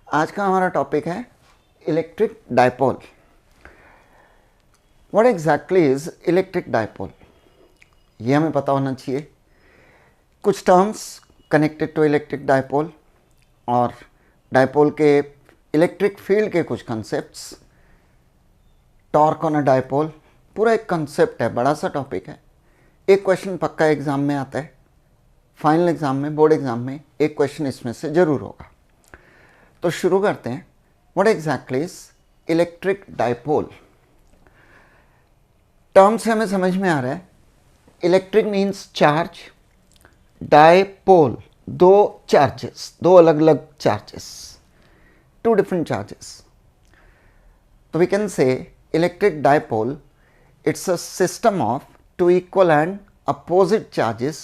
आज का हमारा टॉपिक है electric dipole. What exactly is electric dipole, ये हमें पता होना चाहिए। कुछ terms connected to electric dipole और डायपोल के इलेक्ट्रिक फील्ड के कुछ concepts, torque on a dipole, पूरा एक कंसेप्ट है, बड़ा सा टॉपिक है। एक क्वेश्चन पक्का एग्जाम में आता है, फाइनल एग्जाम में, बोर्ड एग्जाम में एक क्वेश्चन इसमें से ज़रूर होगा। तो शुरू करते हैं। What exactly is electric dipole. Term से हमें समझ में आ रहा है, इलेक्ट्रिक मीन्स चार्ज, डायपोल दो चार्जेस, दो अलग अलग चार्जेस, टू डिफरेंट चार्जेस। तो we can say electric dipole, it's a system of two equal and opposite charges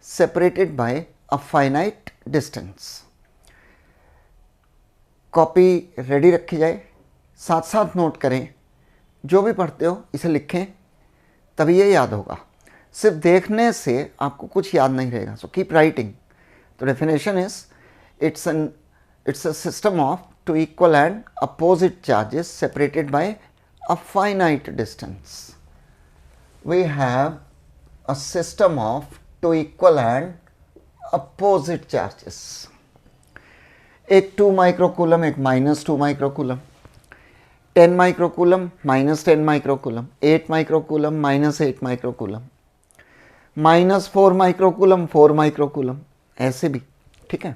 separated by a finite distance. Copy ready रखी जाए, साथ साथ नोट करें, जो भी पढ़ते हो इसे लिखें, तभी ये याद होगा। सिर्फ देखने से आपको कुछ याद नहीं रहेगा, सो कीप राइटिंग। तो definition is it's a system of two equal and opposite charges separated by a finite distance. We have a system of two equal and opposite charges. एक 2 माइक्रोकूलम, एक -2 microcoulomb, 10 microcoulomb, -10 microcoulomb, 8 microcoulomb, -8 microcoulomb, -4 microcoulomb, 4 microcoulomb, ऐसे भी, ठीक है।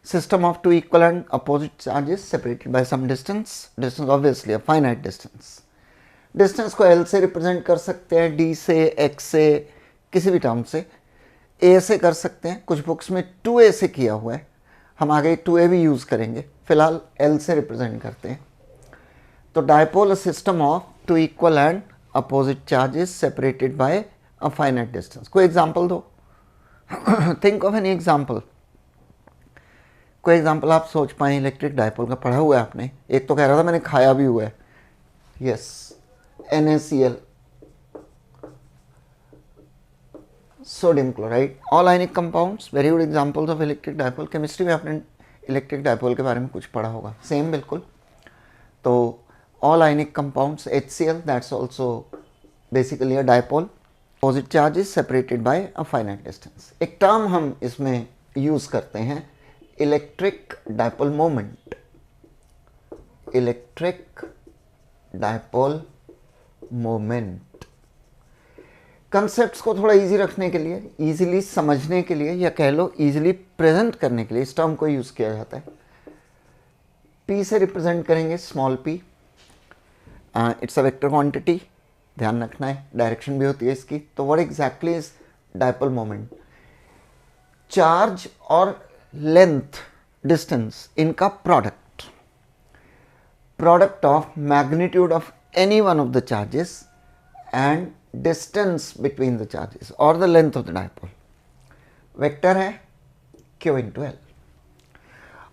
System of two equal and opposite charges separated by some distance, distance obviously a finite distance. Distance को L से represent कर सकते हैं, D से, X से, किसी भी टर्म से, A से कर सकते हैं। कुछ बुक्स में 2A से किया हुआ है, हम आगे 2A भी यूज़ करेंगे, फिलहाल L से रिप्रेजेंट करते हैं। तो dipole system of two equal and opposite charges separated by a finite distance. कोई एग्जांपल दो, थिंक ऑफ एनी एग्जांपल। कोई एग्जांपल आप सोच पाए इलेक्ट्रिक डायपोल का, पढ़ा हुआ है आपने। एक तो कह रहा था मैंने खाया भी हुआ है, yes, NaCl, sodium chloride, all ionic compounds, very good examples of electric dipole. Chemistry में आपने इलेक्ट्रिक डायपोल के बारे में कुछ पढ़ा होगा, सेम बिल्कुल। तो all ionic compounds, HCl, that's also basically a dipole. Opposite charges separated by a finite distance. एक टर्म हम इसमें यूज करते हैं, electric dipole moment. Electric dipole moment. Concepts को थोड़ा इजी रखने के लिए, इजीली समझने के लिए, या कह लो इजीली प्रेजेंट करने के लिए इस टर्म को यूज किया जाता है। P से रिप्रेजेंट करेंगे small p, it's a vector quantity, ध्यान रखना है, डायरेक्शन भी होती है इसकी। तो what exactly is dipole moment? Charge और लेंथ, डिस्टेंस, इनका product, product of magnitude of any one of the charges and distance between the charges or the length of the dipole। Vector है Q into L,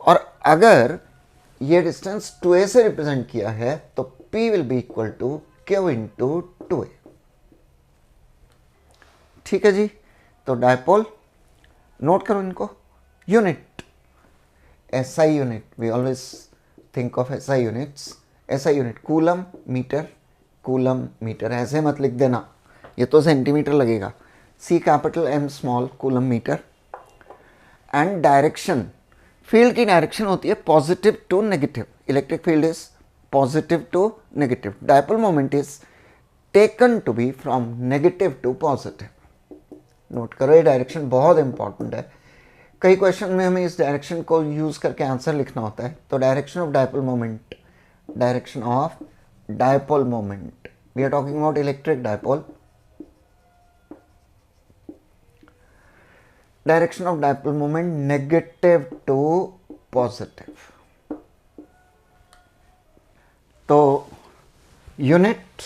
और अगर ये distance 2a से represent किया है तो P will be equal to Q into 2a। ठीक है जी। तो डायपोल नोट करो इनको। Unit, SI unit, we always think of SI units. ऐसा unit coulomb metre, coulomb metre, ऐसे मत लिख देना, ये तो सेंटीमीटर लगेगा। C capital M small, coulomb metre. And direction, field की डायरेक्शन होती है positive to negative. Electric field is positive to negative, dipole moment is taken to be from negative to positive. Note करो, ये direction बहुत important है। कई question में हमें इस डायरेक्शन को यूज करके आंसर लिखना होता है। तो direction of dipole moment, direction of dipole moment, we are talking about electric dipole। direction of dipole moment negative to positive। तो unit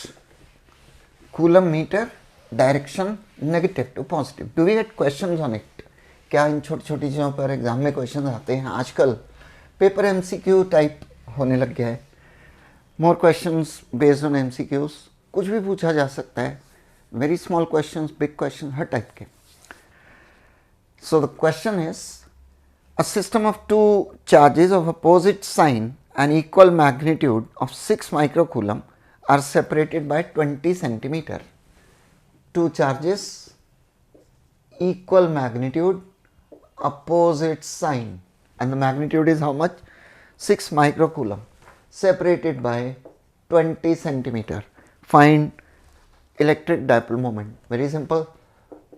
coulomb metre, direction negative to positive. Do we get questions on it? क्या इन छोटी छोटी चीज़ों पर exam में questions आते हैं? आजकल पेपर MCQ टाइप होने लग गया है। More questions based on MCQs, कुछ भी पूछा जा सकता है, very small questions, big question, हर टाइप के। So the question is A system of two charges of opposite sign and equal magnitude of 6 microcoulomb are separated by 20 centimeter. Two charges, equal magnitude, opposite sign, and the magnitude is how much? 6 microcoulomb, separated by 20 centimeter. Find electric dipole moment. Very simple.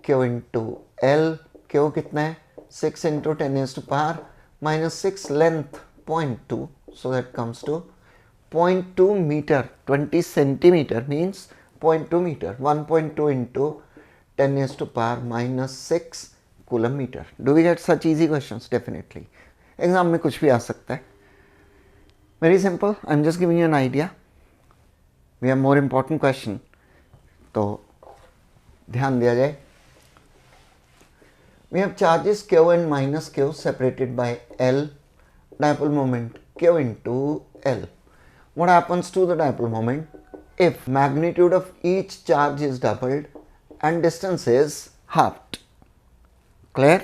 Q into L. Q कितना है? 6 into 10 raised to power minus 6, length 0.2, so that comes to 0.2 meter. 20 centimeter means 0.2 meter. 1.2 into 10 raised to power minus 6 coulomb meter. Do we get such easy questions? Definitely. Exam में कुछ भी आ सकता है. Very simple. I am just giving you an idea. We have more important question. तो ध्यान दिया जाए. We have charges Q and minus Q separated by L, dipole moment Q into L. What happens to the dipole moment if magnitude of each charge is doubled and distance is halved? Clear?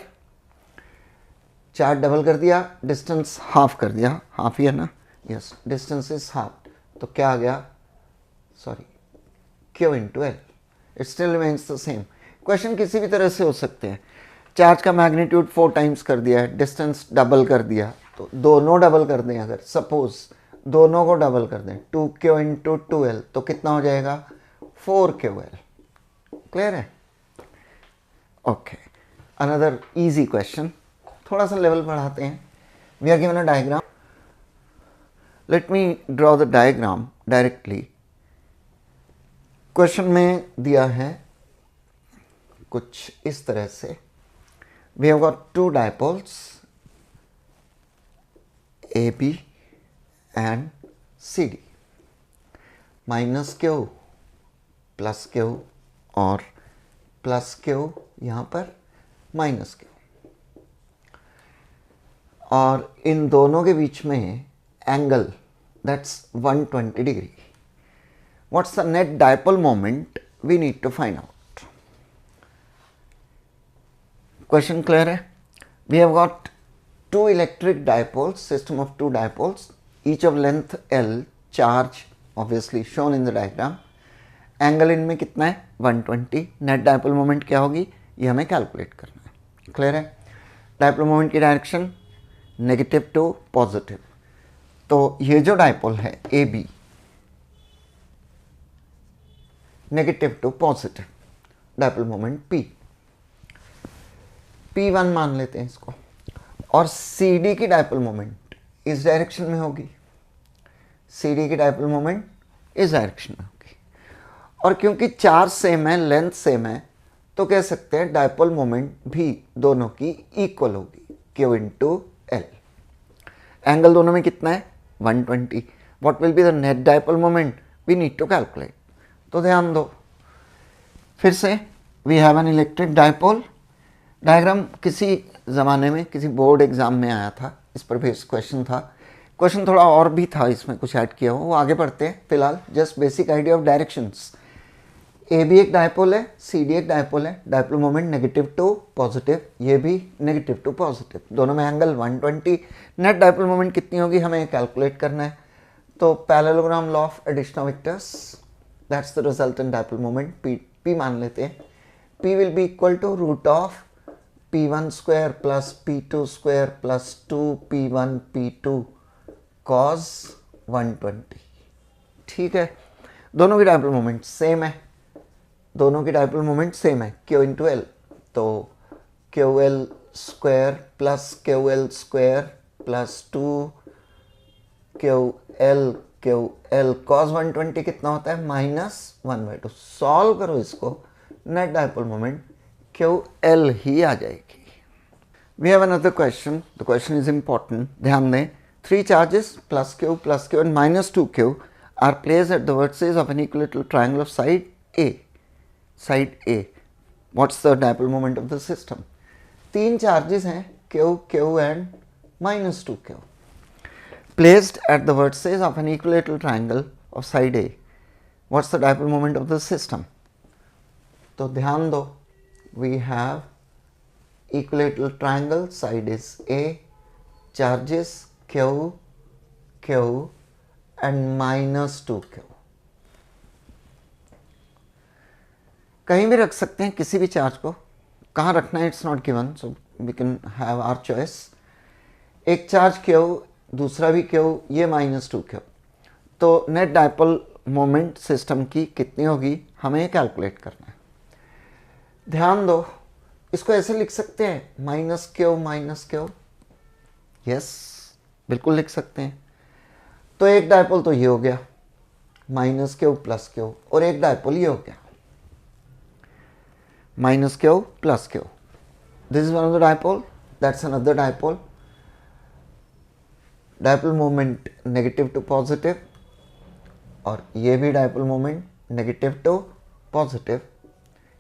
Charge double कर दिया, distance half कर दिया, half ही है ना? Yes, distance is half. तो क्या आ गया? Sorry, Q into L. It still remains the same. Question किसी भी तरह से हो सकते हैं. चार्ज का मैग्नीट्यूड 4 टाइम्स कर दिया है, डिस्टेंस डबल कर दिया, तो दोनों डबल कर दें. अगर सपोज दोनों को डबल कर दें, 2Q into 2L, तो कितना हो जाएगा? 4QL. क्लियर है? Okay, another easy question. थोड़ा सा लेवल बढ़ाते हैं. We are given a diagram. Let me draw the diagram directly. Question में दिया है कुछ इस तरह से. We have got two dipoles AB and CD. Minus Q plus Q और प्लस Q यहाँ पर माइनस Q, और इन दोनों के बीच में angle that's 120 degree. What's the net dipole moment? We need to find out. Question clear है? We have got two electric dipoles, system of two dipoles, each of length L, charge obviously shown in the diagram. Angle इनमें कितना है? 120. Net dipole moment क्या होगी? ये हमें calculate करना है. क्लियर है? डायपोल मोमेंट की डायरेक्शन नेगेटिव टू पॉजिटिव. तो ये जो डायपोल है AB, negative to positive, dipole moment P. P1 मान लेते हैं इसको. और CD की डायपोल मोमेंट इस डायरेक्शन में होगी. CD की डायपोल मोमेंट इस डायरेक्शन में होगी. और क्योंकि चार्ज सेम है, लेंथ सेम है, तो कह सकते हैं डायपोल मोमेंट भी दोनों की इक्वल होगी, Q into L. एंगल दोनों में कितना है? 120. What will be the net dipole moment? We need to calculate. तो ध्यान दो फिर से. We have an electric dipole. Diagram किसी ज़माने में किसी बोर्ड एग्ज़ाम में आया था, इस पर बेस्ड क्वेश्चन था. क्वेश्चन थोड़ा और भी था, इसमें कुछ ऐड किया हो, वो आगे पढ़ते हैं. फिलहाल just basic idea of directions. A भी एक डायपोल है, सी डी एक डायपोल है. Dipole moment negative to positive, ये भी नेगेटिव टू पॉजिटिव, दोनों में एंगल 120. नेट डायपोल मोमेंट कितनी होगी हमें कैलकुलेट करना है. तो parallelogram law of addition of vectors, that's the resultant dipole moment. P मान लेते हैं. P will be equal to root of P1 square plus P2 square plus 2P1 P2 cos 120. ठीक है? दोनों की डायपोल मोमेंट सेम है, दोनों की डायपोल मोमेंट सेम है, Q into L. तो QL square plus QL square plus 2QL cos 120 कितना होता है? -1/2. सॉल्व करो इसको, नेट डायपोल मोमेंट QL ही आ जाएगी. We have another question. The question is important. ध्यान दें. 3 charges plus Q and minus 2Q are placed at the vertices of an equilateral triangle of side A. Side A. What's the dipole moment of the system? 3 charges हैं Q and minus 2Q placed at the vertices of an equilateral triangle of side A. What's the dipole moment of the system? तो ध्यान दो. We have equilateral triangle, side is A, charges Q, Q and -2Q. कहीं भी रख सकते हैं किसी भी चार्ज को, कहाँ रखना है it's not given, so we can have our choice. एक चार्ज Q, दूसरा भी Q, ये -2Q. तो नेट डायपोल मोमेंट सिस्टम की कितनी होगी हमें कैलकुलेट करना है. ध्यान दो, इसको ऐसे लिख सकते हैं -Q, यस बिल्कुल लिख सकते हैं. तो एक डायपोल तो ये हो गया -Q + Q, और एक डायपोल ये हो गया -Q + Q. This is one of the dipole, that's another dipole. Dipole moment negative to positive, और ये भी dipole moment negative to positive.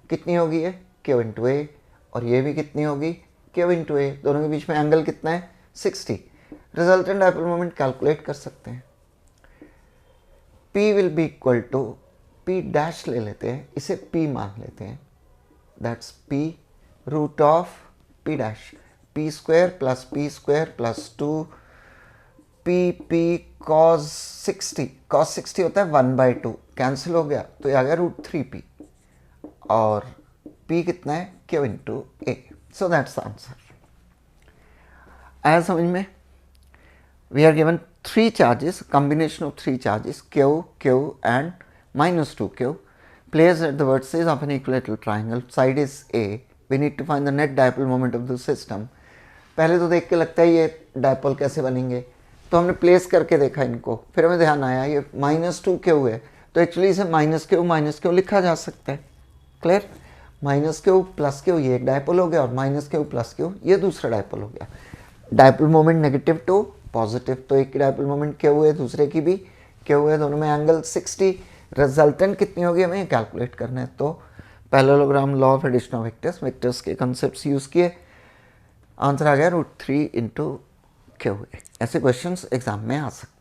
कितनी होगी ये Q × A, और ये भी कितनी होगी Q × A. दोनों के बीच में एंगल कितना है 60. रिजल्टेंट डायपोल मोमेंट कैलकुलेट कर सकते हैं. P will be equal to P' ले लेते हैं, इसे P मान लेते हैं. That's P √of P', P² + P² + 2 P cos 60. cos 60 होता है 1/2, कैंसिल हो गया तो ये आ गया √3P, और P कितना है Q × A. So that's the answer. आया समझ में? We are given 3 charges, combination of 3 charges Q, Q and -2Q, placed at the vertices of an equilateral triangle. Side is A. We need to find the net dipole moment of the system. पहले तो देख के लगता है ये dipole कैसे बनेंगे, तो हमने प्लेस करके देखा इनको, फिर हमें ध्यान आया ये -2Q है, तो एक्चुअली इसे -Q लिखा जा सकता है. क्लियर? -Q + Q ये एक डायपोल हो गया, और -Q + Q ये दूसरा डायपोल हो गया. Dipole moment negative to positive, तो एक की डायपोल मोमेंट Q है, दूसरे की भी Q है, दोनों में एंगल 60. रिजल्टेंट कितनी होगी हमें कैलकुलेट करना है. तो parallelogram, law of addition of vectors, vectors के कंसेप्ट्स यूज़ किए, आंसर आ गया √3 × Q. ऐसे क्वेश्चंस एग्जाम में आ सकते हैं.